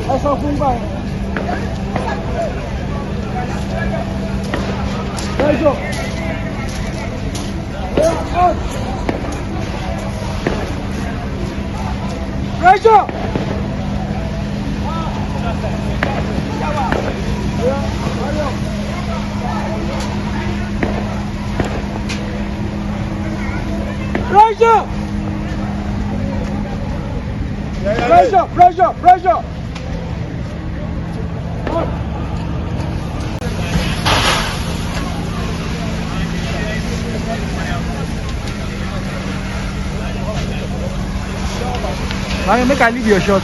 Pressure! Now make I leave your shot.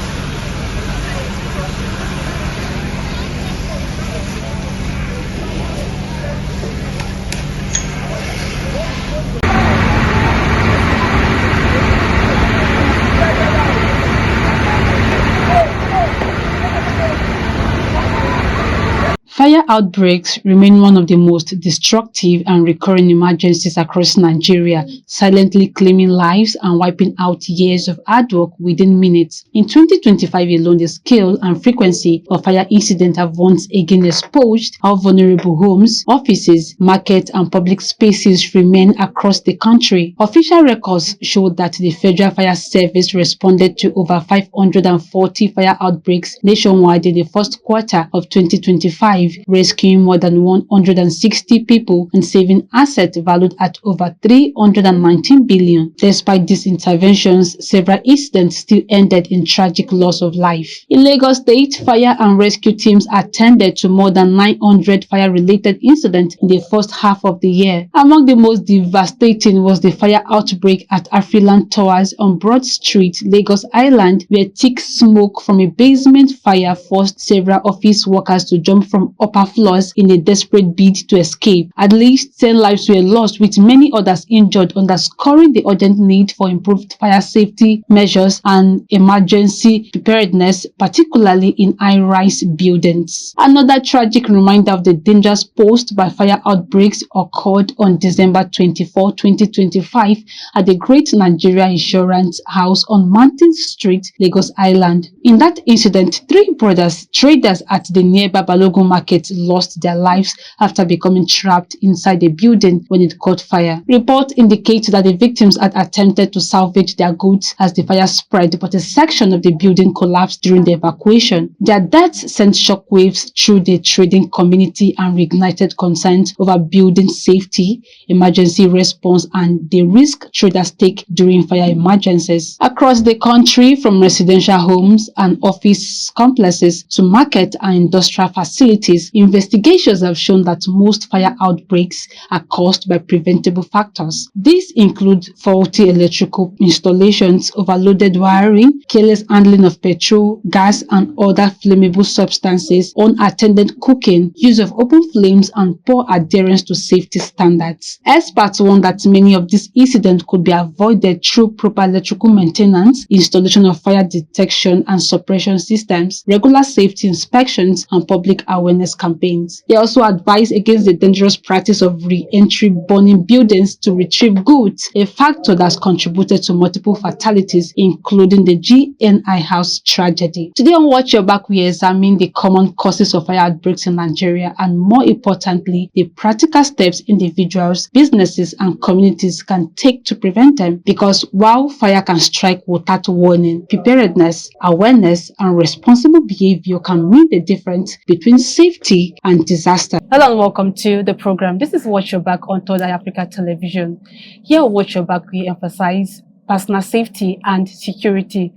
Fire outbreaks remain one of the most destructive and recurring emergencies across Nigeria, silently claiming lives and wiping out years of hard work within minutes. In 2025 alone, the scale and frequency of fire incidents have once again exposed how vulnerable homes, offices, markets, and public spaces remain across the country. Official records show that the Federal Fire Service responded to over 540 fire outbreaks nationwide in the first quarter of 2025. Rescuing more than 160 people and saving assets valued at over 319 billion. Despite these interventions, several incidents still ended in tragic loss of life. In Lagos State, fire and rescue teams attended to more than 900 fire-related incidents in the first half of the year. Among the most devastating was the fire outbreak at Afriland Towers on Broad Street, Lagos Island, where thick smoke from a basement fire forced several office workers to jump from upper floors in a desperate bid to escape. At least 10 lives were lost, with many others injured, underscoring the urgent need for improved fire safety measures and emergency preparedness, particularly in high-rise buildings. Another tragic reminder of the dangers posed by fire outbreaks occurred on December 24, 2025 at the Great Nigeria Insurance House on Mountain Street, Lagos Island. In that incident, 3 brothers traders at the nearby Balogun market lost their lives after becoming trapped inside the building when it caught fire. Reports indicate that the victims had attempted to salvage their goods as the fire spread, but a section of the building collapsed during the evacuation. Their deaths sent shockwaves through the trading community and reignited concerns over building safety, emergency response, and the risk traders take during fire emergencies. Across the country, from residential homes and office complexes to market and industrial facilities, investigations have shown that most fire outbreaks are caused by preventable factors. These include faulty electrical installations, overloaded wiring, careless handling of petrol, gas, and other flammable substances, unattended cooking, use of open flames, and poor adherence to safety standards. Experts warn that many of these incidents could be avoided through proper electrical maintenance, installation of fire detection and suppression systems, regular safety inspections, and public awareness campaigns. They also advise against the dangerous practice of re-entry burning buildings to retrieve goods, a factor that's contributed to multiple fatalities, including the GNI House tragedy. Today on Watch Your Back, we examine the common causes of fire outbreaks in Nigeria and, more importantly, the practical steps individuals, businesses, and communities can take to prevent them. Because while fire can strike without warning, preparedness, awareness, and responsible behavior can mean the difference between safety and disaster. Hello and welcome to the program. This is Watch Your Back on Third Eye Africa Television. Here on Watch Your Back, we emphasize personal safety and security.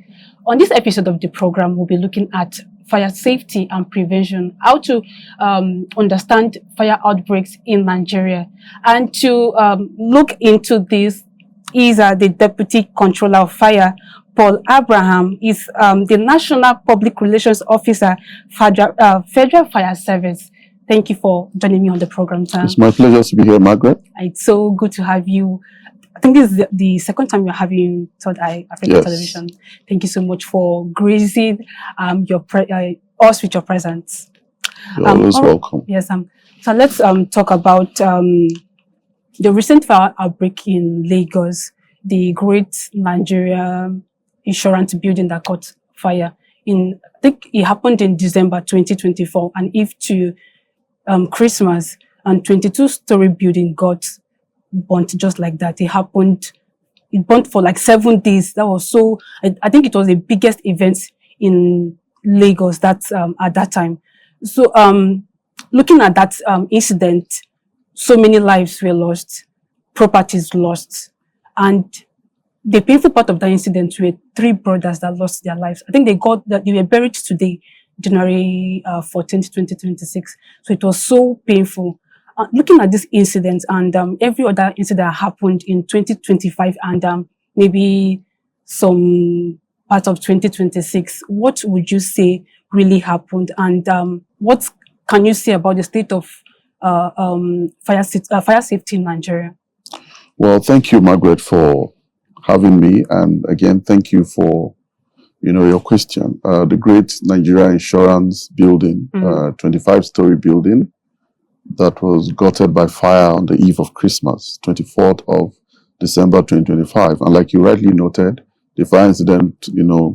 On this episode of the program, we'll be looking at fire safety and prevention, how to understand fire outbreaks in Nigeria. And to look into this is the Deputy Controller of Fire, Paul Abraham, is the National Public Relations Officer, Federal Fire Service. Thank you for joining me on the program, sir. It's my pleasure to be here, Margaret. It's so good to have you. I think this is the second time we're having Third Eye Africa Television. Thank you so much for gracing us with your presence. You're always welcome. Yes. So let's talk about the recent fire outbreak in Lagos, the Great Nigeria Insurance building that caught fire. I think it happened in December 2024, and Eve to Christmas, and 22-story building got burnt just like that. It burnt for like 7 days. That was so, I think it was the biggest event in Lagos at that time. So looking at that incident, so many lives were lost, properties lost, and the painful part of that incident were 3 brothers that lost their lives. I think they were buried today, January 14th, 2026. So it was so painful. Looking at this incident and every other incident that happened in 2025 and maybe some part of 2026, what would you say really happened? And what can you say about the state of fire safety in Nigeria? Well, thank you, Margaret, for having me. And again, thank you for, your question. The Great Nigeria Insurance building, 25-story building that was gutted by fire on the eve of Christmas, 24th of December 2025. And like you rightly noted, the fire incident,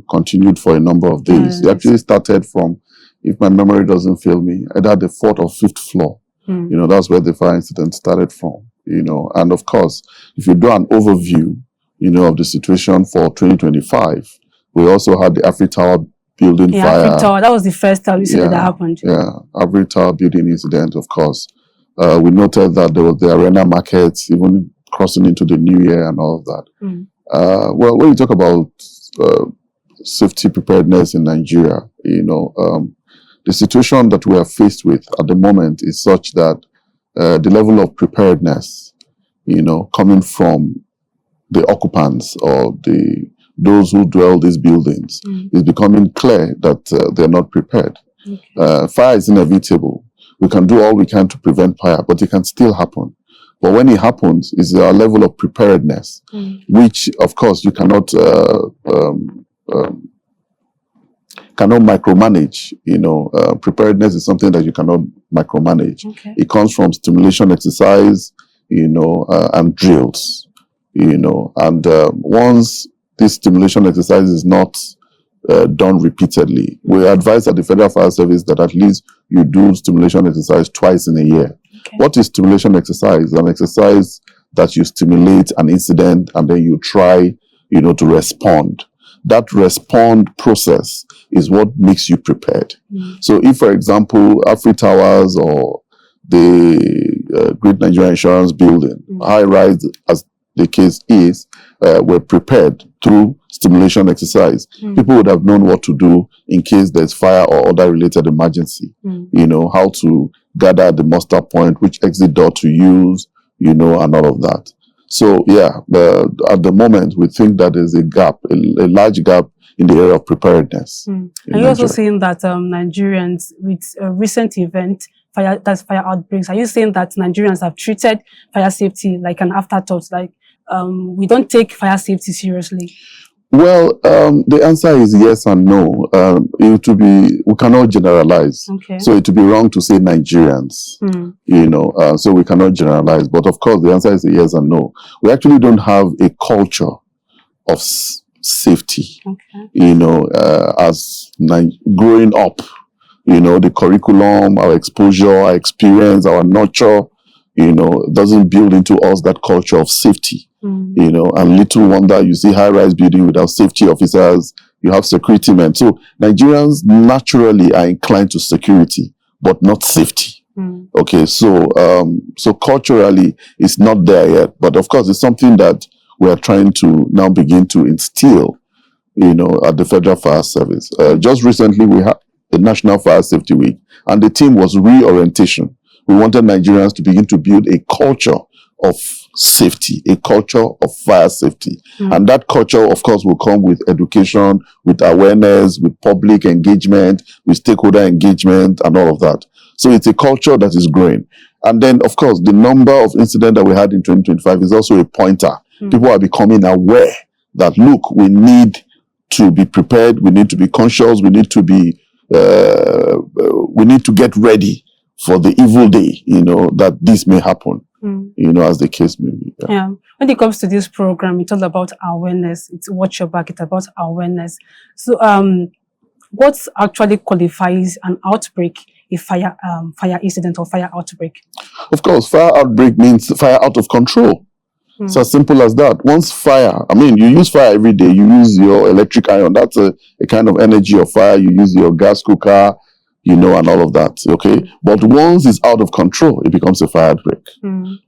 continued for a number of days. It actually started from, if my memory doesn't fail me, either the 4th or 5th floor. That's where the fire incident started from, And of course, if you do an overview, of the situation for 2025, we also had the Afri Tower building fire. Afri Tower, that was the first time incident that happened. Yeah, Afri Tower building incident, of course. We noted that there was the arena markets, even crossing into the new year and all of that. Well, when you talk about safety preparedness in Nigeria, the situation that we are faced with at the moment is such that the level of preparedness, coming from the occupants or those who dwell these buildings, is becoming clear that they're not prepared. Fire is inevitable. We can do all we can to prevent fire, but it can still happen. But when it happens, it's our level of preparedness, which, of course, you cannot micromanage. Preparedness is something that you cannot micromanage. It comes from stimulation exercise, and drills, and once this stimulation exercise is not done repeatedly, we advise at the Federal Fire Service that at least you do stimulation exercise twice in a year. What is stimulation exercise? An exercise that you stimulate an incident and then you try, to respond. That respond process is what makes you prepared. So if, for example, Afri Towers or the Great Nigeria Insurance building, high rise as the case is, were prepared through stimulation exercise, people would have known what to do in case there's fire or other related emergency. How to gather at the muster point, which exit door to use, and all of that. So yeah, at the moment, we think that there's a gap, a large gap in the area of preparedness. Are you also saying that Nigerians, with a recent event, fire outbreaks, are you saying that Nigerians have treated fire safety like an afterthought, like we don't take fire safety seriously? Well, the answer is yes and no. We cannot generalize. So it would be wrong to say Nigerians, so we cannot generalize. But of course, the answer is a yes and no. We actually don't have a culture of safety, as growing up, the curriculum, our exposure, our experience, our nurture, doesn't build into us that culture of safety. And little wonder you see high-rise building without safety officers, you have security men. So Nigerians naturally are inclined to security, but not safety. Okay, so culturally it's not there yet, but of course it's something that we are trying to now begin to instill, at the Federal Fire Service. Just recently we had the National Fire Safety Week, and the theme was reorientation. We wanted Nigerians to begin to build a culture of safety, a culture of fire safety. And that culture, of course, will come with education, with awareness, with public engagement, with stakeholder engagement, and all of that. So it's a culture that is growing. And then, of course, the number of incidents that we had in 2025 is also a pointer. People are becoming aware that, look, we need to be prepared, we need to be conscious, we need to get ready for the evil day, that this may happen, as the case may be. Yeah. When it comes to this program, it's all about awareness. It's Watch Your Back. It's about awareness. So what actually qualifies an outbreak, a fire incident or fire outbreak? Of course, fire outbreak means fire out of control. It's as simple as that. Once fire, I mean, you use fire every day. You use your electric iron. That's a kind of energy of fire. You use your gas cooker, and all of that. Okay. But once it's out of control, it becomes a fire outbreak.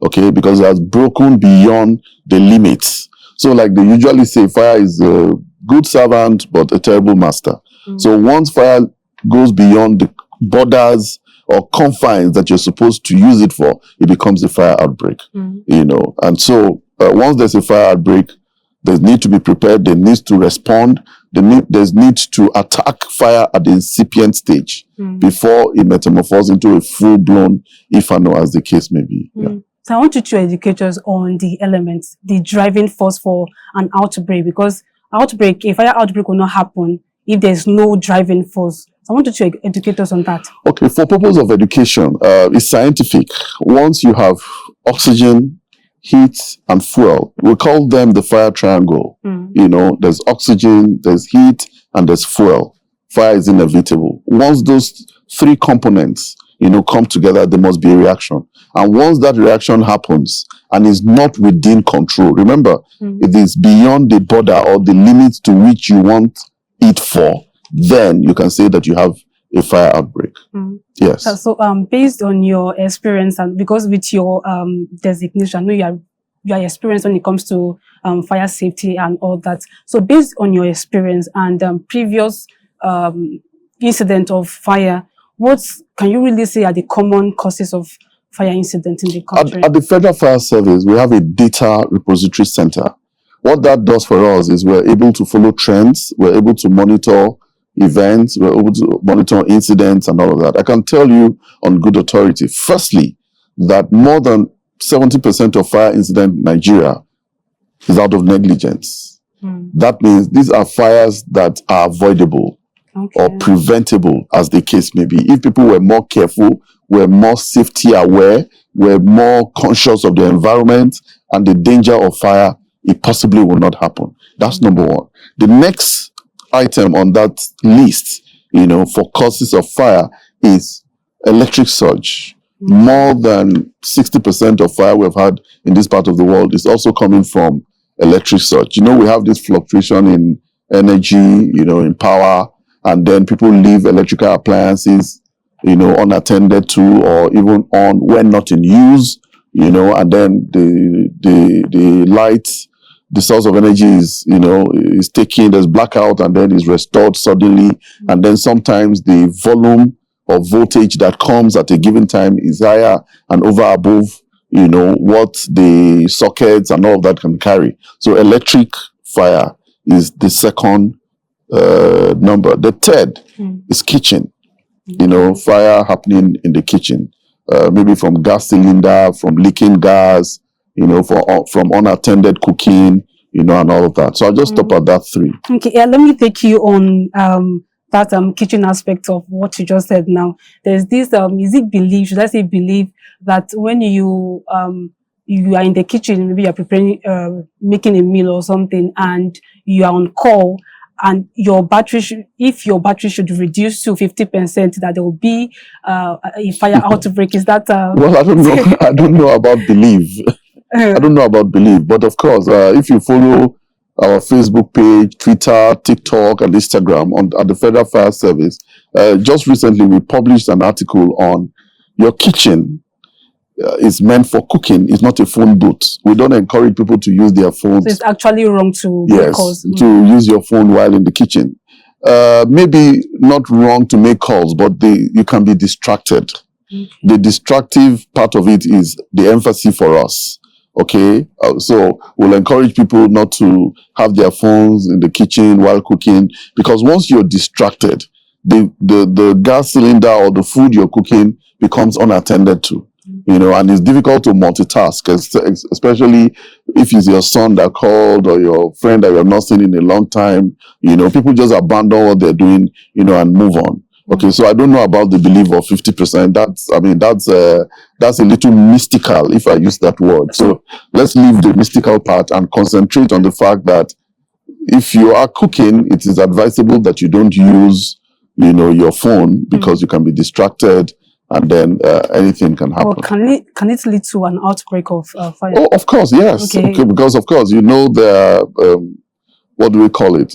Okay. Because it has broken beyond the limits. So like they usually say, fire is a good servant, but a terrible master. So once fire goes beyond the borders or confines that you're supposed to use it for, it becomes a fire outbreak, And so once there's a fire outbreak, there's need to be prepared. There needs to respond. There's need to attack fire at the incipient stage before it metamorphoses into a full-blown inferno, as the case may be. Yeah. So I want you to educate us on the elements, the driving force for an outbreak, because a fire outbreak will not happen if there's no driving force. So I want you to educate us on that. Okay, for purpose of education, it's scientific. Once you have oxygen, heat, and fuel, we call them the fire triangle. There's oxygen, there's heat, and there's fuel. Fire is inevitable. Once those three components, come together, there must be a reaction. And once that reaction happens and is not within control, remember, it is beyond the border or the limits to which you want it for, then you can say that you have a fire outbreak. Yes. So, based on your experience, and because with your designation, I know you are experienced when it comes to fire safety and all that. So, based on your experience and previous incident of fire, what can you really say are the common causes of fire incidents in the country? At the Federal Fire Service, we have a data repository center. What that does for us is we're able to follow trends, we're able to monitor events, we're able to monitor incidents and all of that. I can tell you on good authority, firstly, that more than 70% of fire incidents in Nigeria is out of negligence. That means these are fires that are avoidable or preventable, as the case may be. If people were more careful, were more safety aware, were more conscious of the environment and the danger of fire, it possibly will not happen. That's number one. The next item on that list, for causes of fire is electric surge. More than 60% of fire we've had in this part of the world is also coming from electric surge. We have this fluctuation in energy, in power, and then people leave electrical appliances, unattended to or even on when not in use, and then the light, the source of energy is taken, there's blackout, and then is restored suddenly. And then sometimes the volume of voltage that comes at a given time is higher and over above, what the sockets and all of that can carry. So electric fire is the second number. The third is kitchen. Fire happening in the kitchen, maybe from gas cylinder, from leaking gas, from unattended cooking, and all of that. So I'll just stop at that three. Okay, yeah, let me take you on that kitchen aspect of what you just said now. There's this, is it belief, should I say belief, that when you are in the kitchen, maybe you're preparing, making a meal or something, and you are on call, and your battery if your battery should reduce to 50%, that there will be a fire outbreak. Is that well, I don't know. I don't know about belief. I don't know about belief, but of course, if you follow our Facebook page, Twitter, TikTok, and Instagram at the Federal Fire Service, just recently we published an article on your kitchen is meant for cooking. It's not a phone booth. We don't encourage people to use their phones. So it's actually wrong to make calls. To use your phone while in the kitchen. Maybe not wrong to make calls, but you can be distracted. Okay. The distractive part of it is the emphasis for us. Okay, so we'll encourage people not to have their phones in the kitchen while cooking, because once you're distracted, the gas cylinder or the food you're cooking becomes unattended to. And it's difficult to multitask, especially if it's your son that called or your friend that you have not seen in a long time. People just abandon what they're doing, and move on. Okay, so I don't know about the belief of 50%. That's a little mystical, if I use that word. So let's leave the mystical part and concentrate on the fact that if you are cooking, it is advisable that you don't use your phone, because you can be distracted, and then anything can happen. Or can it lead to an outbreak of fire? Oh, of course, yes. Okay, because of course, the what do we call it?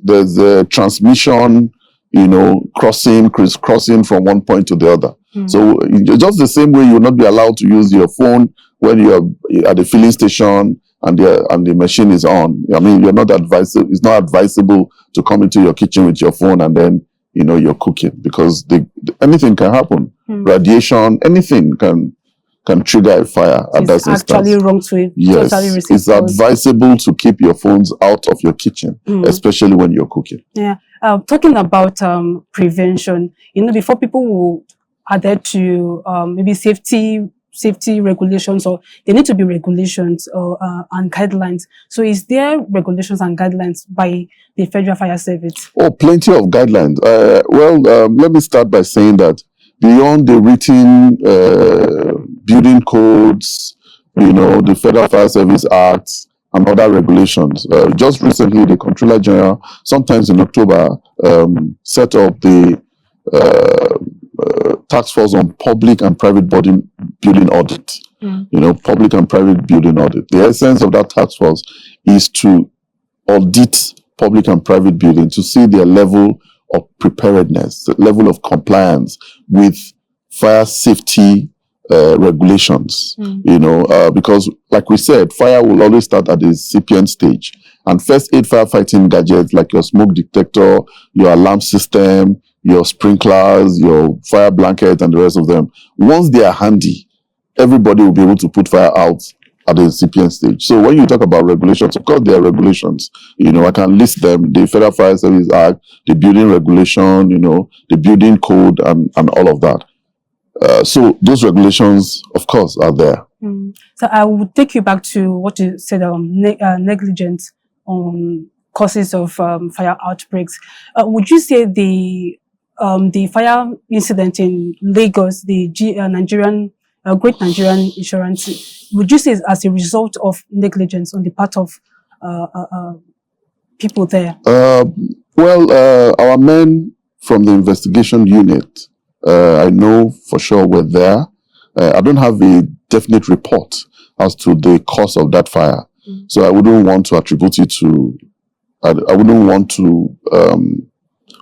There's a transmission, crisscrossing from one point to the other. So just the same way, you'll not be allowed to use your phone when you're at the filling station and the machine is on. I mean, you're not advisable. It's not advisable to come into your kitchen with your phone and then you're cooking, because anything can happen. Radiation, anything can trigger a fire at that instance. It's actually wrong to yes, it's advisable to keep your phones out of your kitchen, especially when you're cooking. Yeah. Talking about prevention, before people will adhere to maybe safety regulations, or there need to be regulations and guidelines. So is there regulations and guidelines by the Federal Fire Service? Oh, plenty of guidelines. Let me start by saying that beyond the written building codes, the Federal Fire Service Act and other regulations, just recently the Comptroller General, sometimes in October, set up the task force on public and private building audit. Public and private building audit. The essence of that task force is to audit public and private buildings to see their level of preparedness, the level of compliance with fire safety regulations. Because like we said, fire will always start at the incipient stage, and first aid firefighting gadgets like your smoke detector, your alarm system, your sprinklers, your fire blanket, and the rest of them, once they are handy, everybody will be able to put fire out at the incipient stage. So when you talk about regulations, of course there are regulations. I can list them: the Federal Fire Service Act, the building regulation, the building code, and all of that. So those regulations, of course, are there. So I will take you back to what you said, negligence on causes of fire outbreaks. Would you say the fire incident in Lagos, the Great Nigerian Insurance, would you say is as a result of negligence on the part of people there? Our men from the investigation unit, I know for sure were there. I don't have a definite report as to the cause of that fire, so I wouldn't want to attribute it to. I wouldn't want to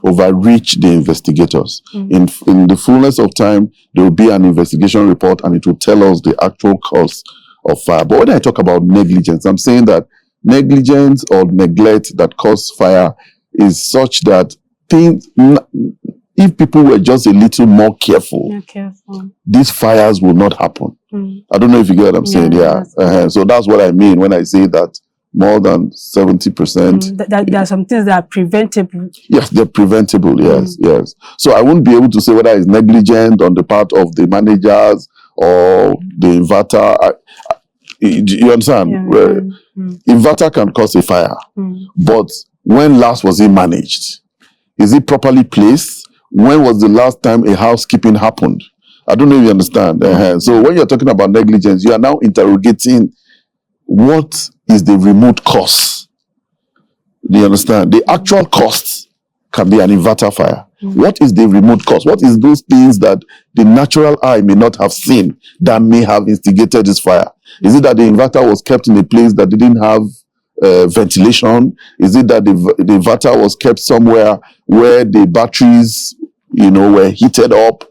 overreach the investigators. In the fullness of time, there will be an investigation report, and it will tell us the actual cause of fire. But when I talk about negligence, I'm saying that negligence or neglect that caused fire is such that if people were just a little more careful, these fires will not happen. I don't know if you get what I'm saying. So that's what I mean when I say that more than 70%. There are some things that are preventable. Yes, they're preventable. Yes. So I won't be able to say whether it's negligent on the part of the managers or the inverter. You understand? Inverter can cause a fire, but when last was it managed? Is it properly placed? When was the last time a housekeeping happened? I don't know if you understand. So when you're talking about negligence, you are now interrogating what is the remote cause. Do you understand? The actual cost can be an inverter fire. What is the remote cause? What is those things that the natural eye may not have seen that may have instigated this fire? Is it that the inverter was kept in a place that didn't have ventilation? Is it that the inverter was kept somewhere where the batteries, were heated up?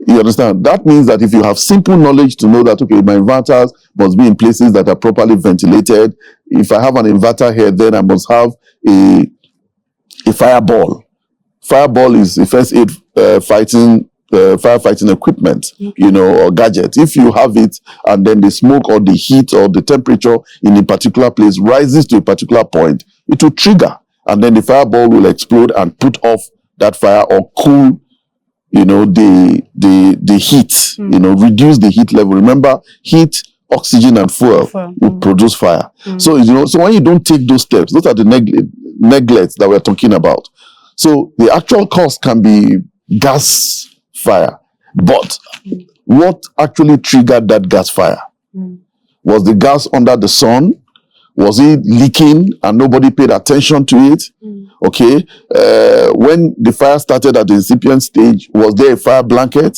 You understand? That means that if you have simple knowledge to know that, okay, my inverters must be in places that are properly ventilated. If I have an inverter here, then I must have a fireball. Fireball is the first aid firefighting equipment, or gadget. If you have it and then the smoke or the heat or the temperature in a particular place rises to a particular point, it will trigger, and then the fireball will explode and put off that fire or cool the heat, reduce the heat level. Remember, heat, oxygen, and fuel will produce fire. So, so when you don't take those steps, those are the neglects that we're talking about. So the actual cause can be gas fire. But what actually triggered that gas fire? Was the gas under the sun? Was it leaking and nobody paid attention to it? Okay. When the fire started at the incipient stage, was there a fire blanket?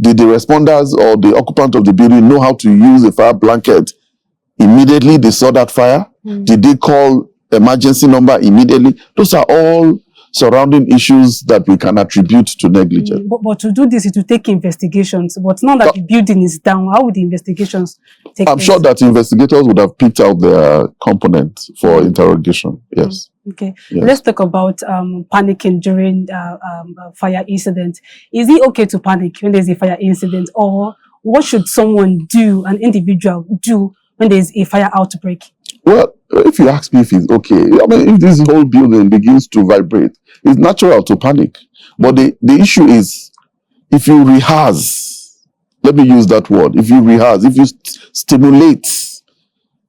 Did the responders or the occupant of the building know how to use a fire blanket immediately they saw that fire? Did they call emergency number immediately? Those are all surrounding issues that we can attribute to negligence. But to do this, it will take investigations. But now that the building is down, how would the investigations take I'm place? sure that investigators would have picked out their components for interrogation. Yes. Okay. Yes. Let's talk about panicking during fire incident. Is it okay to panic when there's a fire incident, or what should someone do, an individual do, when there's a fire outbreak? Well, if you ask me if it's okay, I mean, if this whole building begins to vibrate, it's natural to panic. But the issue is, if you rehearse, let me use that word, if you rehearse, if you stimulate,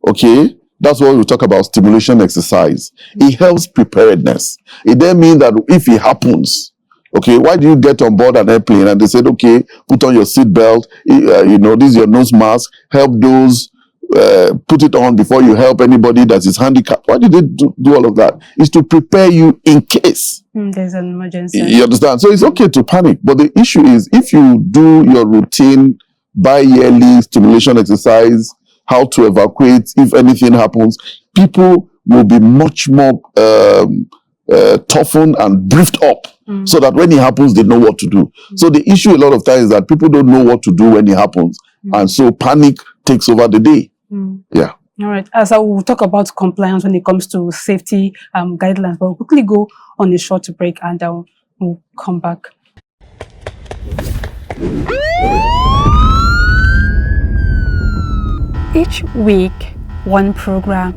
okay, that's what we talk about, stimulation exercise. It helps preparedness. It then means that if it happens, okay, why do you get on board an airplane and they said, okay, put on your seatbelt, this is your nose mask, help those, put it on before you help anybody that is handicapped. Why did they do all of that? It's to prepare you in case there's an emergency. You understand? So it's okay to panic, but the issue is if you do your routine bi-yearly stimulation exercise, how to evacuate if anything happens, people will be much more toughened and briefed up so that when it happens, they know what to do. So the issue a lot of times is that people don't know what to do when it happens. And so panic takes over the day. Yeah. All right. As I will talk about compliance when it comes to safety guidelines, but we'll quickly go on a short break and we'll come back. Each week, one program.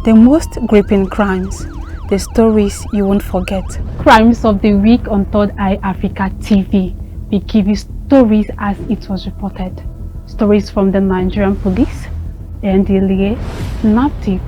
The most gripping crimes. The stories you won't forget. Crimes of the Week on Third Eye Africa TV. We give you stories as it was reported. Stories from the Nigerian police, NDLEA, NAPTIP,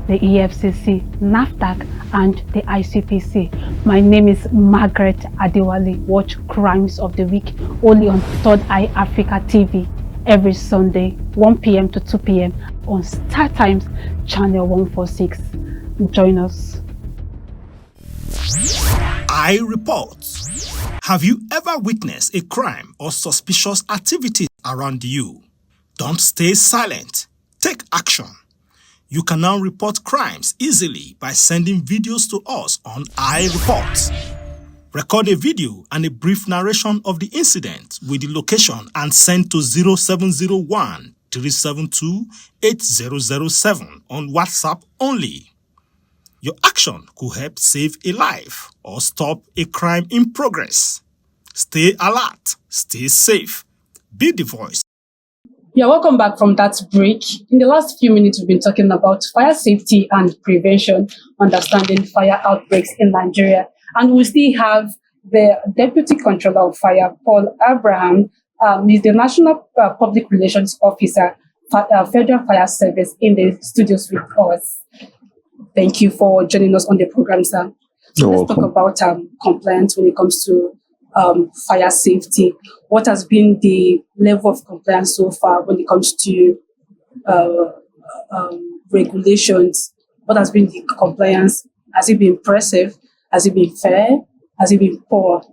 the EFCC, NAFDAC, and the ICPC. My name is Margaret Adewale. Watch Crimes of the Week only on Third Eye Africa TV every Sunday, 1 p.m. to 2 p.m. on Star Times Channel 146. Join us. I report. Have you ever witnessed a crime or suspicious activity around you? Don't stay silent. Take action. You can now report crimes easily by sending videos to us on iReport. Record a video and a brief narration of the incident with the location and send to 0701 372 8007 on WhatsApp only. Your action could help save a life or stop a crime in progress. Stay alert, stay safe, be the voice. Yeah, welcome back from that break. In the last few minutes, we've been talking about fire safety and prevention, understanding fire outbreaks in Nigeria. And we still have the Deputy Controller of Fire, Paul Abraham. He's the National Public Relations Officer, Federal Fire Service, in the studios with us. Thank you for joining us on the program, sir. So let's talk about compliance when it comes to fire safety. What has been the level of compliance so far when it comes to regulations? What has been the compliance? Has it been impressive? Has it been fair? Has it been poor?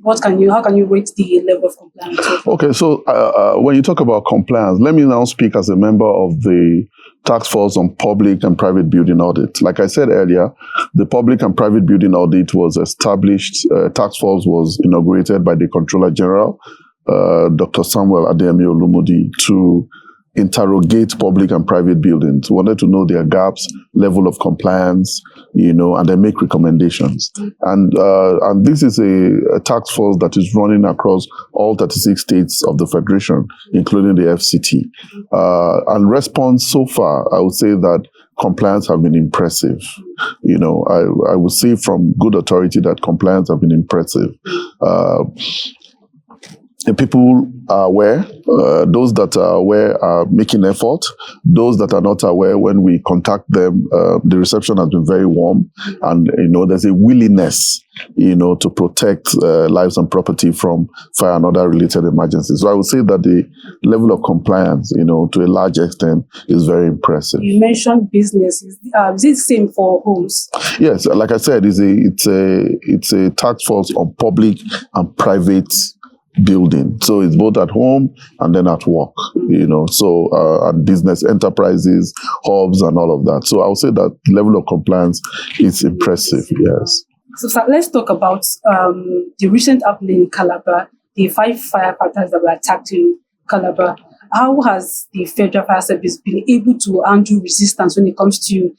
How can you rate the level of compliance so far? Okay, so when you talk about compliance, let me now speak as a member of the Task Force on Public and Private Building Audit. Like I said earlier, the Public and Private Building Audit was established, Task Force was inaugurated by the Controller General, Dr. Samuel Adeyemi Olumudi, to interrogate public and private buildings. We wanted to know their gaps, level of compliance, and then make recommendations. And this is a task force that is running across all 36 states of the Federation, including the FCT. And response so far, I would say that compliance have been impressive. I would say from good authority that compliance have been impressive. The people are aware. Those that are aware are making effort. Those that are not aware, when we contact them, the reception has been very warm, and there's a willingness, to protect lives and property from fire and other related emergencies. So I would say that the level of compliance, to a large extent, is very impressive. You mentioned business. Is it the same for homes? Yes, like I said, it's a task force on public and private building. So it's both at home and then at work, and business enterprises, hubs, and all of that. So I would say that level of compliance is impressive. Yes. So sir, let's talk about the recent happening in Calabar, the 5 firefighters that were attacked in Calabar. How has the Federal Fire Service been able to handle resistance when it comes to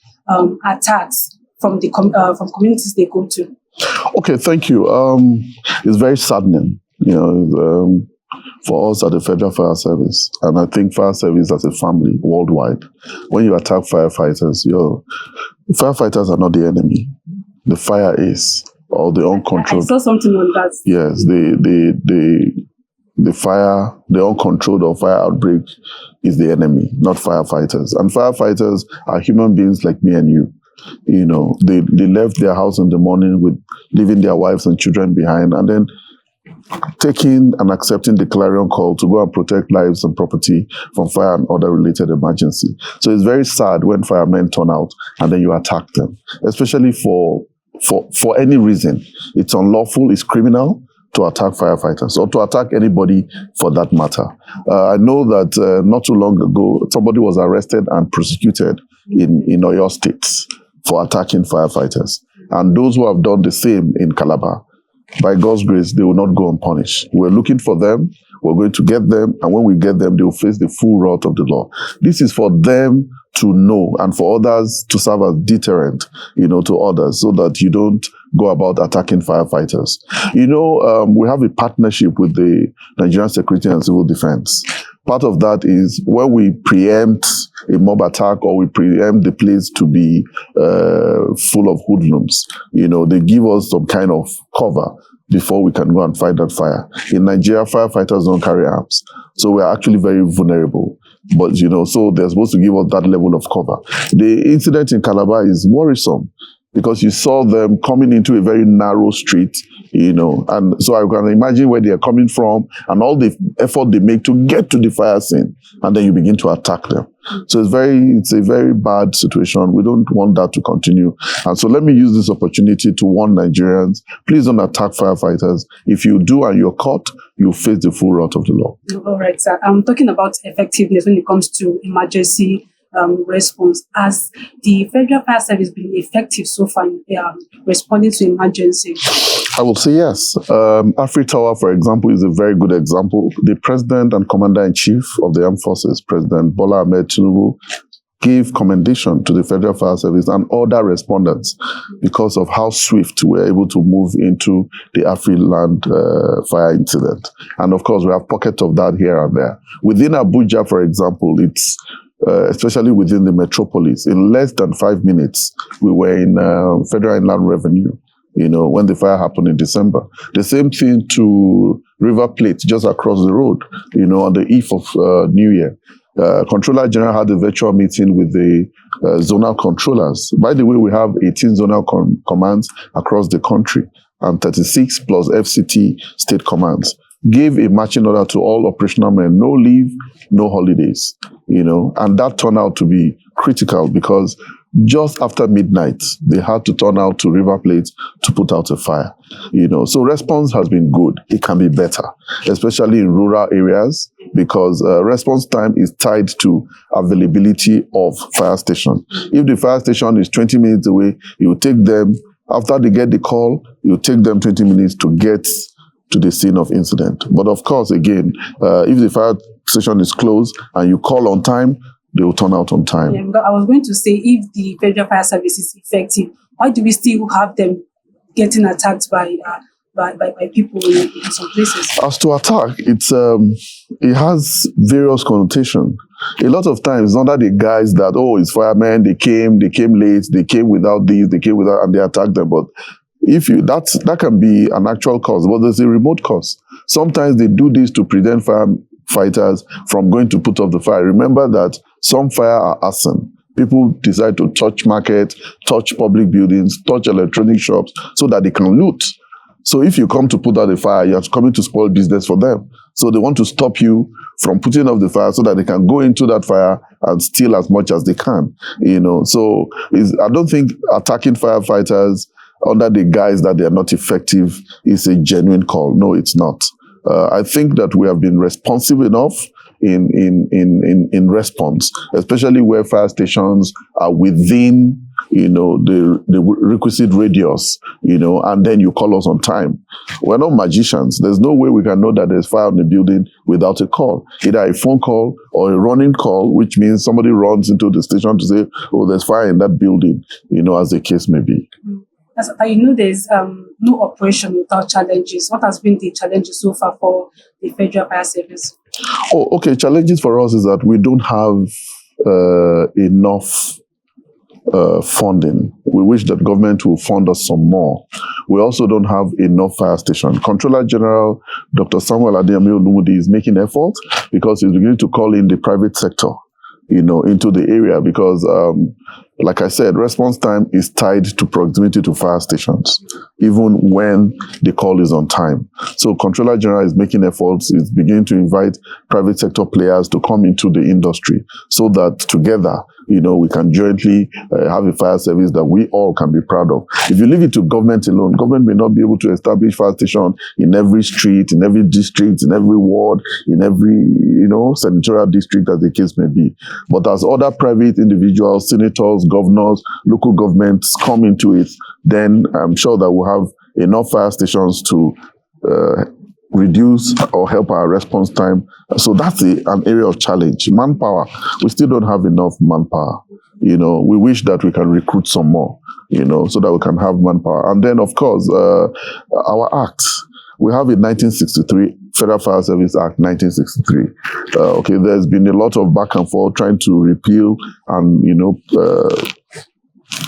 attacks from from communities they go to? Okay, thank you. It's very saddening, for us at the Federal Fire Service, and I think fire service as a family worldwide. When you attack firefighters, firefighters are not the enemy. The fire is, or the uncontrolled. I saw something on that. Yes, the fire, the uncontrolled or fire outbreak is the enemy, not firefighters. And firefighters are human beings like me and you. They left their house in the morning with leaving their wives and children behind, and then taking and accepting the clarion call to go and protect lives and property from fire and other related emergency. So it's very sad when firemen turn out and then you attack them, especially for any reason. It's unlawful, it's criminal to attack firefighters or to attack anybody for that matter. I know that not too long ago, somebody was arrested and prosecuted in Oyo State for attacking firefighters. And those who have done the same in Calabar, by God's grace, they will not go unpunished. We're looking for them. We're going to get them. And when we get them, they will face the full wrath of the law. This is for them to know and for others to serve as deterrent, to others, so that you don't go about attacking firefighters. We have a partnership with the Nigerian Security and Civil Defense. Part of that is when we preempt a mob attack or we preempt the place to be full of hoodlums, they give us some kind of cover before we can go and fight that fire. In Nigeria, firefighters don't carry arms. So we're actually very vulnerable. But, so they're supposed to give us that level of cover. The incident in Calabar is worrisome because you saw them coming into a very narrow street, and so I can imagine where they are coming from and all the effort they make to get to the fire scene, and then you begin to attack them. So it's a very bad situation. We don't want that to continue. And so let me use this opportunity to warn Nigerians, please don't attack firefighters. If you do and you're caught, you face the full wrath of the law. All right, sir. I'm talking about effectiveness when it comes to emergency response. Has the Federal Fire Service been effective so far in responding to emergency? I will say yes. AfriTower, for example, is a very good example. The President and Commander-in-Chief of the Armed Forces, President Bola Ahmed Tinubu, gave commendation to the Federal Fire Service and other respondents because of how swift we were able to move into the Afriland fire incident. And of course, we have pockets of that here and there. Within Abuja, for example, it's especially within the metropolis, in less than 5 minutes, we were in Federal Inland Revenue, when the fire happened in December. The same thing to River Plate, just across the road, on the eve of New Year. Controller General had a virtual meeting with the zonal controllers. By the way, we have 18 zonal commands across the country and 36 plus FCT state commands. Gave a marching order to all operational men, no leave, no holidays, and that turned out to be critical because just after midnight, they had to turn out to River Plate to put out a fire, So response has been good. It can be better, especially in rural areas, because response time is tied to availability of fire station. If the fire station is 20 minutes away, you take them, after they get the call, you take them 20 minutes to get to the scene of incident. But of course, again, if the fire station is closed and you call on time, they will turn out on time. Yeah, I was going to say, if the Federal Fire Service is effective, why do we still have them getting attacked by people in some places? As to attack, it has various connotations. A lot of times, not that the guys that, it's firemen, they came late, they came without this, they came without, and they attacked them. But that can be an actual cause, but there's a remote cause. Sometimes they do this to prevent firefighters from going to put off the fire. Remember that some fire are arson. People decide to touch markets, touch public buildings, touch electronic shops so that they can loot. So if you come to put out the fire, you're coming to spoil business for them. So they want to stop you from putting off the fire so that they can go into that fire and steal as much as they can. So I don't think attacking firefighters under the guise that they are not effective is a genuine call. No, it's not. I think that we have been responsive enough in response, especially where fire stations are within the requisite radius, and then you call us on time. We're not magicians. There's no way we can know that there's fire in the building without a call, either a phone call or a running call, which means somebody runs into the station to say, oh, there's fire in that building, as the case may be. As there's no operation without challenges. What has been the challenges so far for the Federal Fire Service? Oh, okay. Challenges for us is that we don't have enough funding. We wish that government will fund us some more. We also don't have enough fire stations. Controller General Dr. Samuel Adeyemi Olumudi is making efforts because he's beginning to call in the private sector, into the area because, like I said, response time is tied to proximity to fire stations, even when the call is on time. So Controller General is making efforts, is beginning to invite private sector players to come into the industry so that together, we can jointly have a fire service that we all can be proud of. If you leave it to government alone, government may not be able to establish fire station in every street, in every district, in every ward, in every, senatorial district, as the case may be. But as other private individuals, senators, governors, local governments come into it, then I'm sure that we'll have enough fire stations to reduce or help our response time. So that's an area of challenge. Manpower, we still don't have enough manpower. We wish that we can recruit some more, so that we can have manpower. And then, of course, our acts. We have a 1963 Federal Fire Service Act 1963. There's been a lot of back and forth trying to repeal and,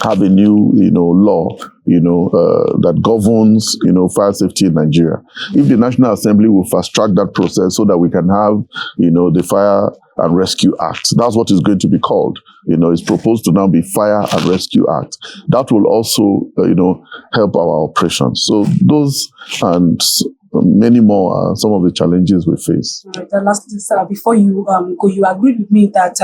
have a new, law, that governs, fire safety in Nigeria. If the National Assembly will fast track that process so that we can have, the Fire and Rescue Act. That's what it's going to be called. It's proposed to now be Fire and Rescue Act. That will also, help our operations. So those and many more are some of the challenges we face. All right. Lastly, sir, before you go, you agreed with me that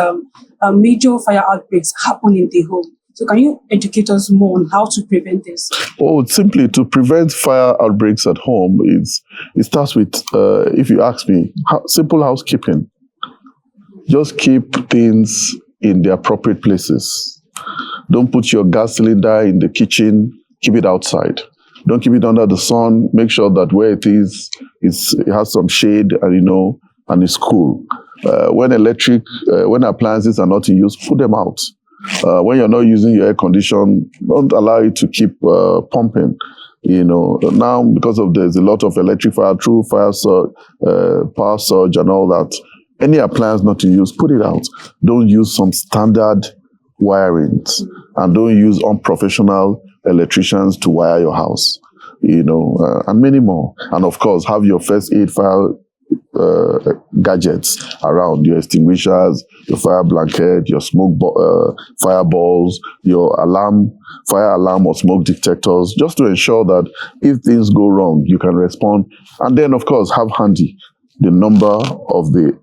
major fire outbreaks happen in the home. So can you educate us more on how to prevent this? Oh, simply to prevent fire outbreaks at home, it starts with, if you ask me, simple housekeeping. Just keep things in the appropriate places. Don't put your gas cylinder in the kitchen. Keep it outside. Don't keep it under the sun. Make sure that where it is, it has some shade and, and it's cool. When appliances are not in use, put them out. When you're not using your air condition, don't allow it to keep pumping. Now because of there's a lot of electric fire, true fire surge, power surge and all that, any appliance not in use, put it out. Don't use some standard wirings and don't use unprofessional electricians to wire your house, and many more. And of course, have your first aid fire gadgets around, your extinguishers, your fire blanket, your fireballs, your fire alarm or smoke detectors, just to ensure that if things go wrong, you can respond. And then, of course, have handy the number of the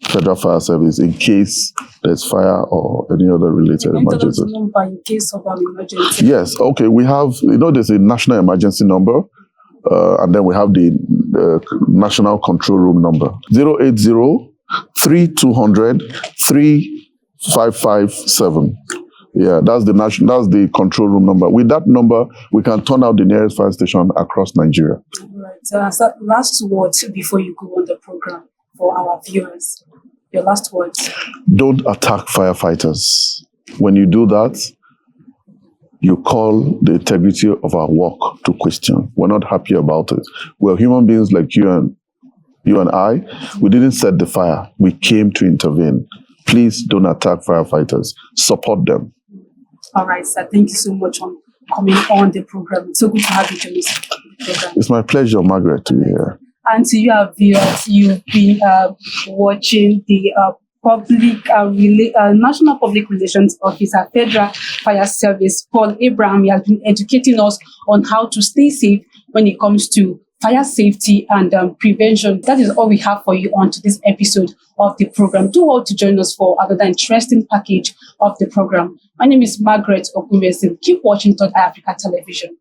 Federal Fire Service in case there's fire or any other related emergency. Number in case of an emergency. Yes, okay. We have, there's a national emergency number, and then we have the national control room number 080-3200-3557. Yeah, that's the control room number. With that number, we can turn out the nearest fire station across Nigeria. All right. So last words before you go on the program for our viewers. Your last words. Don't attack firefighters. When you do that, you call the integrity of our work to question. We're not happy about it. We're human beings like you and I. We didn't set the fire. We came to intervene. Please don't attack firefighters. Support them. All right, sir. Thank you so much for coming on the program. It's so good to have you join us. It's my pleasure, Margaret, to be here. And to you, our viewers, you've been watching the National Public Relations Officer, Federal Fire Service, Paul Abraham. He has been educating us on how to stay safe when it comes to fire safety and prevention. That is all we have for you on to this episode of the program. Do well to join us for another interesting package of the program. My name is Margaret Ogunmesin. Keep watching Third Eye Africa Television.